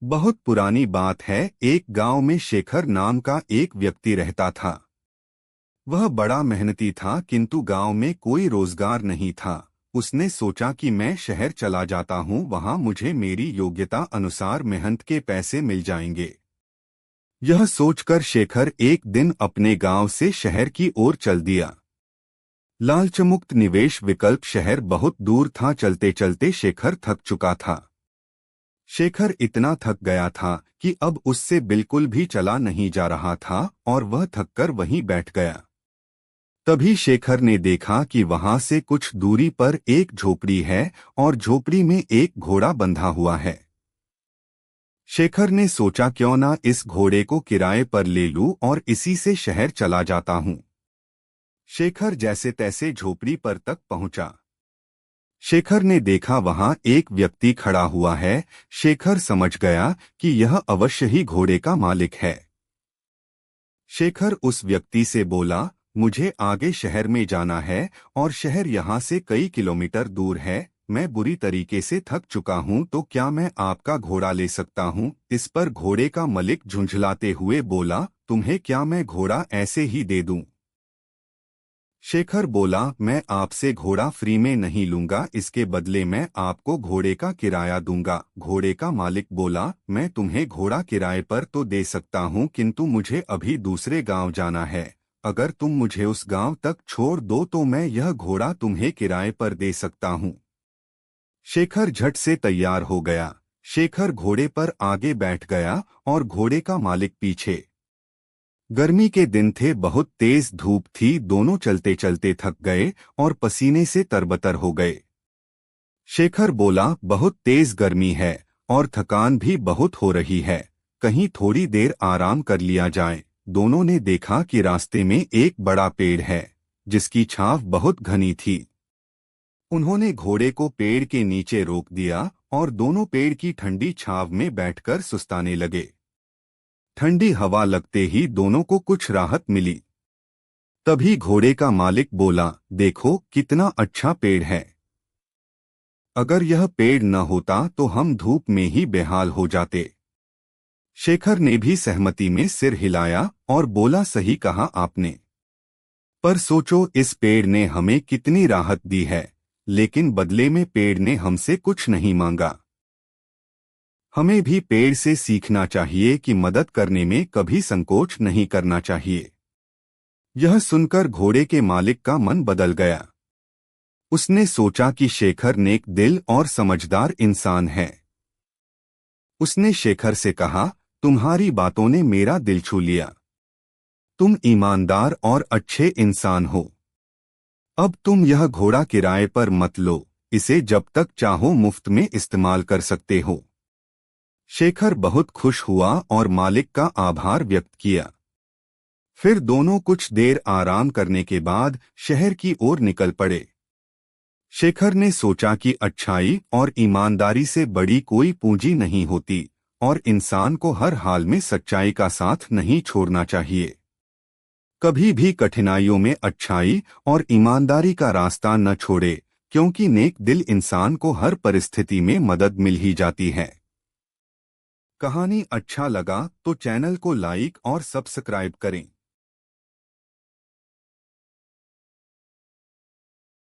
बहुत पुरानी बात है। एक गांव में शेखर नाम का एक व्यक्ति रहता था। वह बड़ा मेहनती था, किंतु गांव में कोई रोजगार नहीं था। उसने सोचा कि मैं शहर चला जाता हूं, वहां मुझे मेरी योग्यता अनुसार मेहनत के पैसे मिल जाएंगे। यह सोचकर शेखर एक दिन अपने गांव से शहर की ओर चल दिया। लालचमुक्त निवेश विकल्प शहर बहुत दूर था। चलते चलते शेखर थक चुका था। शेखर इतना थक गया था कि अब उससे बिल्कुल भी चला नहीं जा रहा था और वह थककर वहीं बैठ गया। तभी शेखर ने देखा कि वहां से कुछ दूरी पर एक झोपड़ी है और झोपड़ी में एक घोड़ा बंधा हुआ है। शेखर ने सोचा, क्यों ना इस घोड़े को किराए पर ले लूं और इसी से शहर चला जाता हूं। शेखर जैसे तैसे झोपड़ी पर तक पहुंचा। शेखर ने देखा वहां एक व्यक्ति खड़ा हुआ है। शेखर समझ गया कि यह अवश्य ही घोड़े का मालिक है। शेखर उस व्यक्ति से बोला, मुझे आगे शहर में जाना है और शहर यहाँ से कई किलोमीटर दूर है। मैं बुरी तरीके से थक चुका हूँ, तो क्या मैं आपका घोड़ा ले सकता हूँ? इस पर घोड़े का मालिक झुंझलाते हुए बोला, तुम्हें क्या मैं घोड़ा ऐसे ही दे दूं? शेखर बोला, मैं आपसे घोड़ा फ्री में नहीं लूंगा, इसके बदले मैं आपको घोड़े का किराया दूंगा। घोड़े का मालिक बोला, मैं तुम्हें घोड़ा किराए पर तो दे सकता हूं, किंतु मुझे अभी दूसरे गांव जाना है। अगर तुम मुझे उस गांव तक छोड़ दो तो मैं यह घोड़ा तुम्हें किराए पर दे सकता हूं। शेखर झट से तैयार हो गया। शेखर घोड़े पर आगे बैठ गया और घोड़े का मालिक पीछे। गर्मी के दिन थे, बहुत तेज धूप थी। दोनों चलते चलते थक गए और पसीने से तरबतर हो गए। शेखर बोला, बहुत तेज गर्मी है और थकान भी बहुत हो रही है, कहीं थोड़ी देर आराम कर लिया जाए। दोनों ने देखा कि रास्ते में एक बड़ा पेड़ है जिसकी छांव बहुत घनी थी। उन्होंने घोड़े को पेड़ के नीचे रोक दिया और दोनों पेड़ की ठंडी छांव में बैठकर सुस्ताने लगे। ठंडी हवा लगते ही दोनों को कुछ राहत मिली। तभी घोड़े का मालिक बोला, देखो कितना अच्छा पेड़ है। अगर यह पेड़ न होता तो हम धूप में ही बेहाल हो जाते। शेखर ने भी सहमति में सिर हिलाया और बोला, सही कहा आपने। पर सोचो, इस पेड़ ने हमें कितनी राहत दी है, लेकिन बदले में पेड़ ने हमसे कुछ नहीं मांगा। हमें भी पेड़ से सीखना चाहिए कि मदद करने में कभी संकोच नहीं करना चाहिए। यह सुनकर घोड़े के मालिक का मन बदल गया। उसने सोचा कि शेखर नेक दिल और समझदार इंसान है। उसने शेखर से कहा, तुम्हारी बातों ने मेरा दिल छू लिया। तुम ईमानदार और अच्छे इंसान हो। अब तुम यह घोड़ा किराए पर मत लो, इसे जब तक चाहो मुफ्त में इस्तेमाल कर सकते हो। शेखर बहुत खुश हुआ और मालिक का आभार व्यक्त किया। फिर दोनों कुछ देर आराम करने के बाद शहर की ओर निकल पड़े। शेखर ने सोचा कि अच्छाई और ईमानदारी से बड़ी कोई पूंजी नहीं होती और इंसान को हर हाल में सच्चाई का साथ नहीं छोड़ना चाहिए। कभी भी कठिनाइयों में अच्छाई और ईमानदारी का रास्ता न छोड़े, क्योंकि नेक दिल इंसान को हर परिस्थिति में मदद मिल ही जाती है। कहानी अच्छा लगा तो चैनल को लाइक और सब्सक्राइब करें।